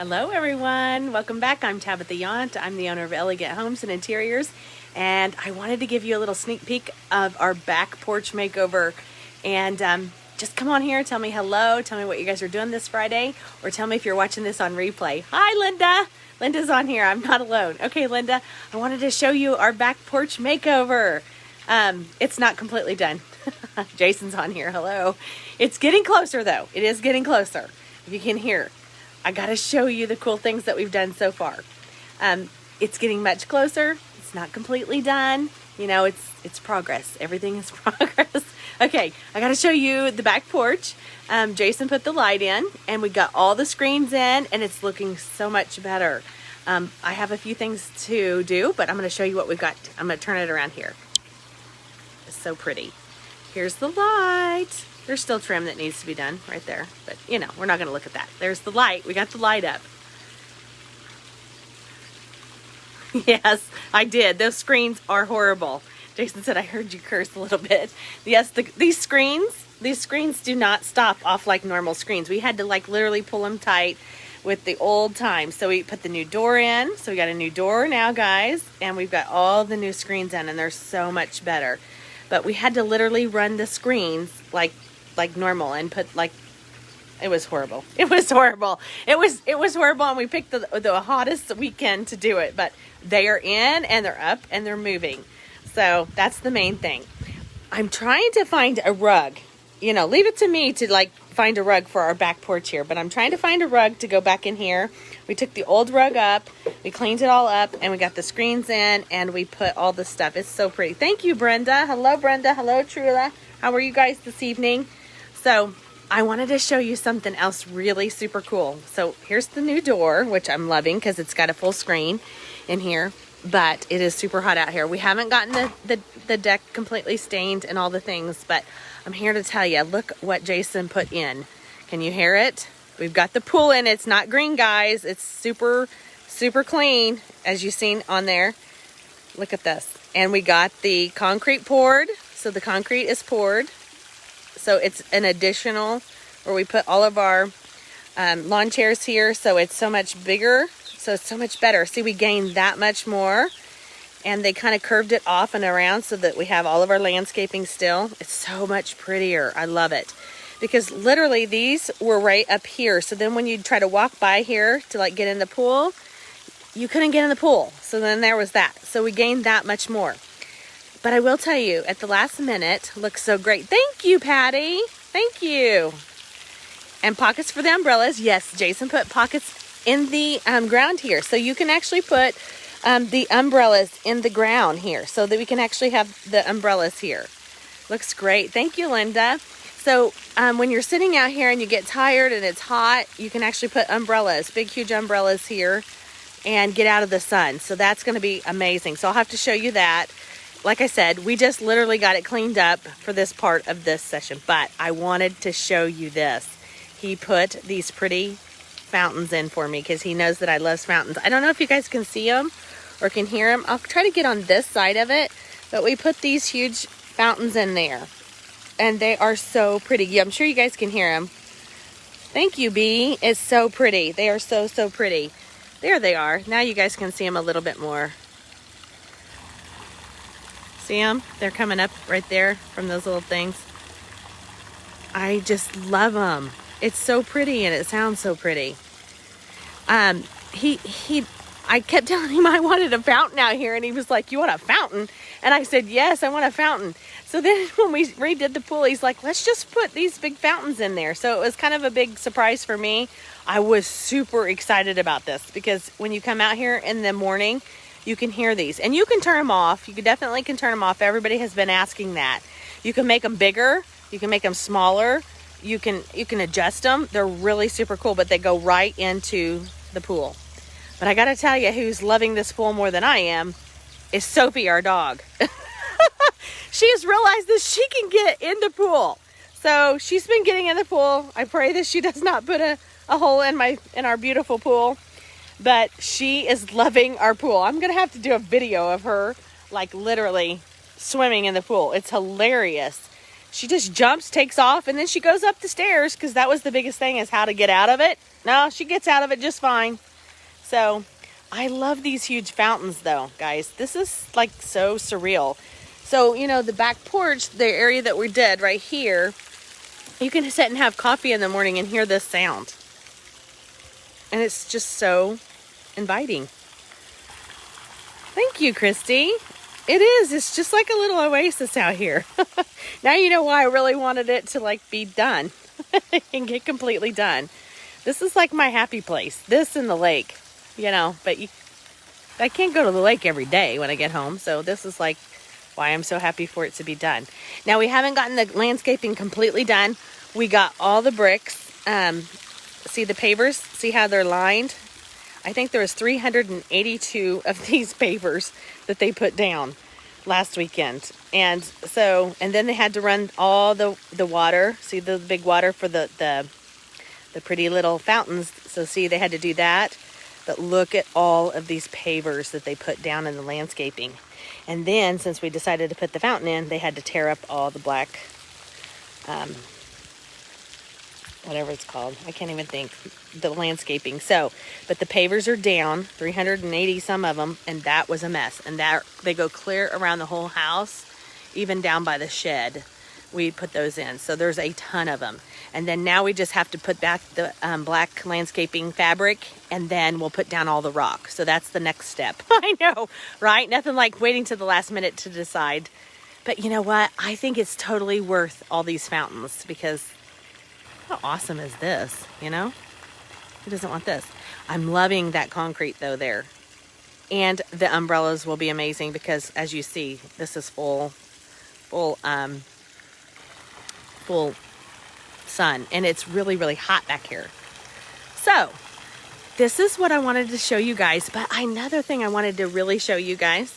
Hello everyone, welcome back. I'm Tabitha Yount. I'm the owner of Elegant Homes and Interiors, and I wanted to give you a little sneak peek of our back porch makeover. And just come on here, tell me hello, tell me what you guys are doing this Friday, or tell me if you're watching this on replay. Hi Linda! Linda's on here, I'm not alone. Okay Linda, I wanted to show you our back porch makeover. It's not completely done. Jason's on here, hello. It's getting closer though, it is getting closer, if you can hear. I gotta show you the cool things that we've done so far. It's getting much closer. It's not completely done. You know, it's progress. Everything is progress. Okay, I gotta show you the back porch. Jason put the light in, and we got all the screens in, and it's looking so much better. I have a few things to do, but I'm gonna show you what we've got. I'm gonna turn it around here. It's so pretty. Here's the light. There's still trim that needs to be done right there, but you know, we're not going to look at that. There's the light. We got the light up. Yes, I did. Those screens are horrible. Jason said I heard you curse a little bit. Yes, these screens do not stop off like normal screens. We had to like literally pull them tight with the old time. So we put the new door in. So we got a new door now, guys, and we've got all the new screens in, and they're so much better. But we had to literally run the screens like normal and put like, it was horrible. It was horrible. It was horrible, and we picked the hottest weekend to do it, but they are in and they're up and they're moving. So that's the main thing. I'm trying to find a rug. You know, leave it to me to like find a rug for our back porch here, but I'm trying to find a rug to go back in here. We took the old rug up, we cleaned it all up, and we got the screens in, and we put all the stuff. It's so pretty. Thank you, Brenda. Hello, Brenda. Hello, Trula. How are you guys this evening? So I wanted to show you something else really super cool. So here's the new door, which I'm loving because it's got a full screen in here, but it is super hot out here. We haven't gotten the deck completely stained and all the things, but I'm here to tell you, look what Jason put in. Can you hear it? We've got the pool in. It's not green, guys. It's super, super clean, as you've seen on there. Look at this. And we got the concrete poured. So the concrete is poured. So it's an additional where we put all of our lawn chairs here. So it's so much bigger. So it's so much better. See, we gained that much more. And they kind of curved it off and around so that we have all of our landscaping still. It's so much prettier. I love it. Because literally these were right up here. So then when you try to walk by here to like get in the pool, you couldn't get in the pool. So then there was that. So we gained that much more. But I will tell you, at the last minute, looks so great. Thank you, Patty. Thank you. And pockets for the umbrellas. Yes, Jason put pockets in the ground here. So you can actually put the umbrellas in the ground here so that we can actually have the umbrellas here. Looks great. Thank you, Linda. So when you're sitting out here and you get tired and it's hot, you can actually put umbrellas, big, huge umbrellas here, and get out of the sun. So that's going to be amazing. So I'll have to show you that. Like I said, we just literally got it cleaned up for this part of this session, but I wanted to show you this. He put these pretty fountains in for me because he knows that I love fountains. I don't know if you guys can see them or can hear them. I'll try to get on this side of it, but we put these huge fountains in there, and they are so pretty. Yeah, I'm sure you guys can hear them. Thank you, Bee. It's so pretty. They are so, so pretty. There they are. Now you guys can see them a little bit more. See them? They're coming up right there from those little things. I just love them. It's so pretty and it sounds so pretty. I kept telling him I wanted a fountain out here, and he was like, "You want a fountain?" And I said, "Yes, I want a fountain." So then when we redid the pool, he's like, "Let's just put these big fountains in there." So it was kind of a big surprise for me. I was super excited about this because when you come out here in the morning, you can hear these, and you can turn them off. You definitely can turn them off. Everybody has been asking that. You can make them bigger. You can make them smaller. You can adjust them. They're really super cool, but they go right into the pool. But I got to tell you, who's loving this pool more than I am is Sophie, our dog. She has realized that she can get in the pool. So she's been getting in the pool. I pray that she does not put a hole in our beautiful pool. But she is loving our pool. I'm going to have to do a video of her like literally swimming in the pool. It's hilarious. She just jumps, takes off, and then she goes up the stairs, because that was the biggest thing, is how to get out of it. No, she gets out of it just fine. So I love these huge fountains though, guys. This is like so surreal. So, you know, the back porch, the area that we did right here, you can sit and have coffee in the morning and hear this sound. And it's just so inviting. Thank you, Christy. It is. It's just like a little oasis out here. Now you know why I really wanted it to like be done and get completely done. This is like my happy place. This and the lake, you know, but I can't go to the lake every day when I get home. So this is like why I'm so happy for it to be done. Now we haven't gotten the landscaping completely done. We got all the bricks. See the pavers? See how they're lined? I think there was 382 of these pavers that they put down last weekend. And then they had to run all the water. See the big water for the pretty little fountains. So see, they had to do that. But look at all of these pavers that they put down in the landscaping. And then, since we decided to put the fountain in, they had to tear up all the black, whatever it's called. I can't even think. The landscaping. So, but the pavers are down, 380 some of them, and that was a mess. And that they go clear around the whole house, even down by the shed. We put those in. So there's a ton of them. And then now we just have to put back the black landscaping fabric, and then we'll put down all the rock. So that's the next step. I know, right? Nothing like waiting to the last minute to decide. But you know what? I think it's totally worth all these fountains, because how awesome is this, you know? Who doesn't want this? I'm loving that concrete though there. And the umbrellas will be amazing, because as you see, this is full sun, and it's really, really hot back here. So this is what I wanted to show you guys. But another thing I wanted to really show you guys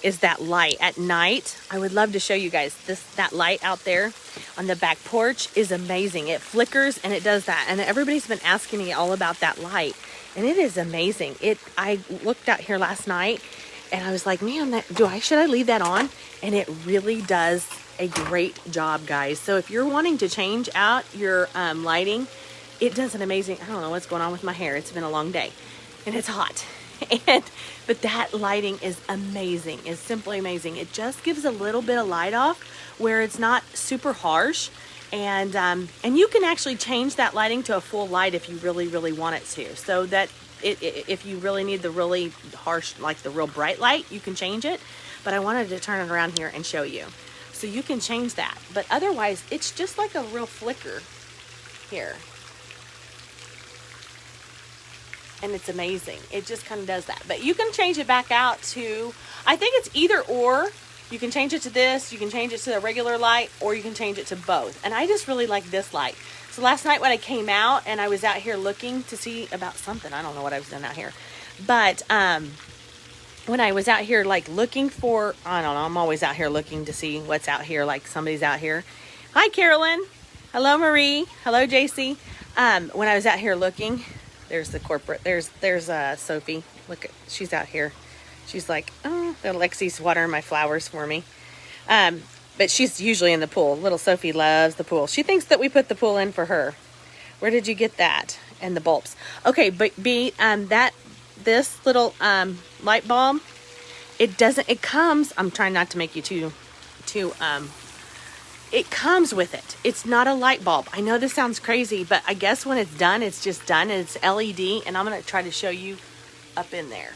is that light at night. I would love to show you guys that light out there on the back porch is amazing. It flickers and it does that, and everybody's been asking me all about that light, and it is amazing. I looked out here last night and I was like, man, should I leave that on? And it really does a great job, guys. So if you're wanting to change out your lighting, it does an amazing. I don't know what's going on with my hair. It's been a long day and it's hot. But that lighting is amazing. It's simply amazing. It just gives a little bit of light off where it's not super harsh, and you can actually change that lighting to a full light if you really, really want it to. So that if you really need the really harsh, like the real bright light, you can change it. But I wanted to turn it around here and show you. So you can change that. But otherwise, it's just like a real flicker here. And it's amazing. It just kind of does that. But you can change it back out to, I think it's either or. You can change it to this, you can change it to the regular light, or you can change it to both. And I just really like this light. So last night when I came out and I was out here looking to see about something, I don't know what I was doing out here. But when I was out here like looking for, I don't know, I'm always out here looking to see what's out here, like somebody's out here. Hi, Carolyn. Hello, Marie. Hello, JC. When I was out here looking, there's the corporate, there's Sophie. Look, she's out here. She's like, oh, Lexi's watering my flowers for me. But she's usually in the pool. Little Sophie loves the pool. She thinks that we put the pool in for her. Where did you get that? And the bulbs. Okay, but this little light bulb, it comes, I'm trying not to make you too it comes with it. It's not a light bulb. I know this sounds crazy, but I guess when it's done, it's just done, and it's LED, and I'm going to try to show you up in there.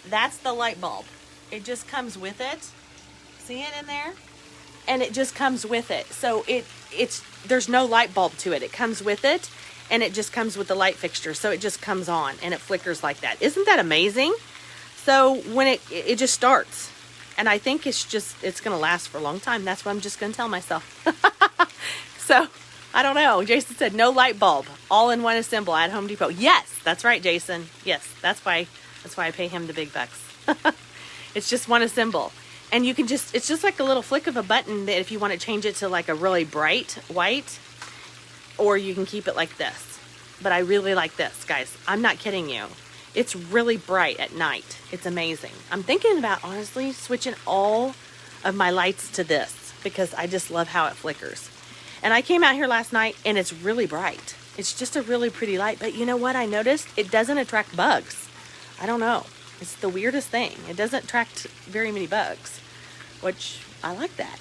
That's the light bulb. It just comes with it. See it in there? And it just comes with it. So there's no light bulb to it. It comes with it, and it just comes with the light fixture. So it just comes on and it flickers like that. Isn't that amazing? So when it just starts, and I think it's going to last for a long time. That's what I'm just going to tell myself. So I don't know. Jason said no light bulb, all in one assemble at Home Depot. Yes, that's right, Jason. Yes, that's why I pay him the big bucks. It's just one assemble. And you can it's just like a little flick of a button that if you want to change it to like a really bright white, or you can keep it like this. But I really like this, guys. I'm not kidding you. It's really bright at night. It's amazing. I'm thinking about honestly switching all of my lights to this. because I just love how it flickers. And I came out here last night and it's really bright. It's just a really pretty light. But you know what I noticed? It doesn't attract bugs. I don't know. It's the weirdest thing. It doesn't attract very many bugs, which I like that.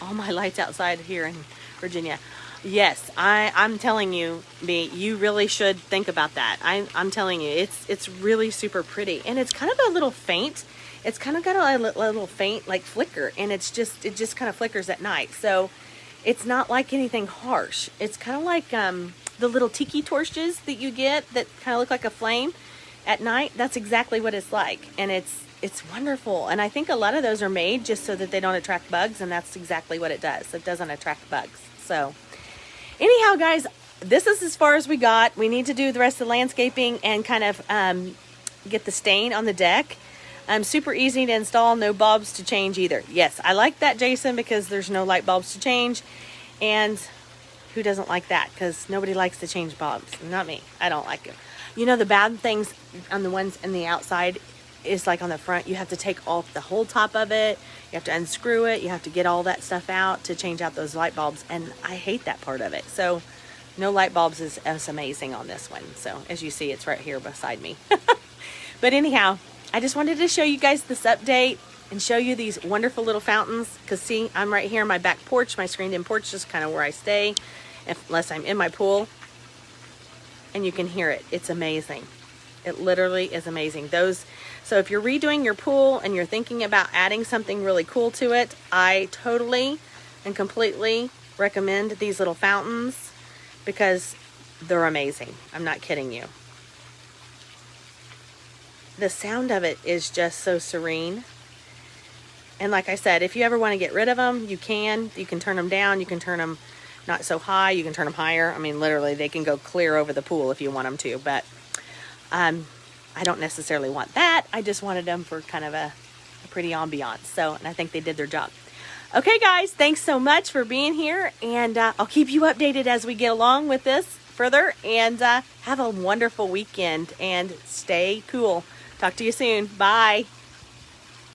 All my lights outside here in Virginia. Yes, I'm telling you, B, you really should think about that. I'm telling you, it's really super pretty. And it's kind of a little faint. It's kind of got a little faint like flicker, and it just kind of flickers at night. So it's not like anything harsh. It's kind of like the little tiki torches that you get that kind of look like a flame at night. That's exactly what it's like, and it's wonderful. And I think a lot of those are made just so that they don't attract bugs, and that's exactly what it does. It doesn't attract bugs. So anyhow, guys, this is as far as we got. We need to do the rest of the landscaping and kind of get the stain on the deck. Super easy to install, no bulbs to change either. Yes, I like that, Jason, because there's no light bulbs to change. And who doesn't like that? Because nobody likes to change bulbs. Not me. I don't like it. You know, the bad things on the ones in the outside is like on the front. You have to take off the whole top of it. You have to unscrew it. You have to get all that stuff out to change out those light bulbs. And I hate that part of it. So no light bulbs is amazing on this one. So as you see, it's right here beside me. But anyhow, I just wanted to show you guys this update and show you these wonderful little fountains. Because see, I'm right here on my back porch. My screened-in porch is kind of where I stay, unless I'm in my pool. And you can hear it. It's amazing. It literally is amazing. So if you're redoing your pool and you're thinking about adding something really cool to it, I totally and completely recommend these little fountains because they're amazing. I'm not kidding you. The sound of it is just so serene. And like I said, if you ever want to get rid of them, you can. You can turn them down. You can turn them not so high. You can turn them higher. I mean, literally, they can go clear over the pool if you want them to. But I don't necessarily want that. I just wanted them for kind of a pretty ambiance. So, and I think they did their job. Okay, guys, thanks so much for being here. And I'll keep you updated as we get along with this further. And have a wonderful weekend and stay cool. Talk to you soon. Bye.